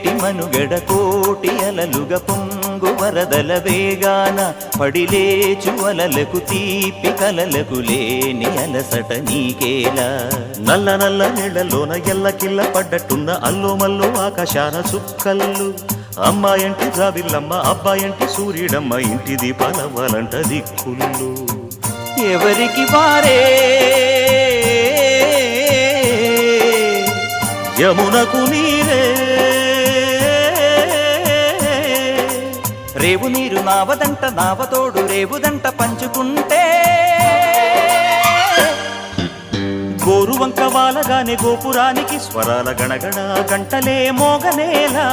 ఏటి మనుగడ కోటి అలలుగా పొంగు వరదల వేగాన పడిలేచు అలలకు తీపి కలలకు లేని అలసట నీకేలా నల్ల నల్ల నీళ్లలోన ఎల్లకిల్ల పడ్డట్టున్న అల్లో మల్లో ఆకాశాన చుక్కల్లు అమ్మాయంటి జాబిల్లమ్మ అబ్బాయంటి సూర్యుడమ్మ ఇంటి దీపాలవ్వాలంట దిక్కుళ్ళు ఎవరికి వారే యమునకు నీరే రేవు నీరు నావదంట నావతోడు రేవుదంట పంచుకుంటే గోరువంక వాలగానే గోపురానికి స్వరాల గణగణ గంటలే మోగనేలా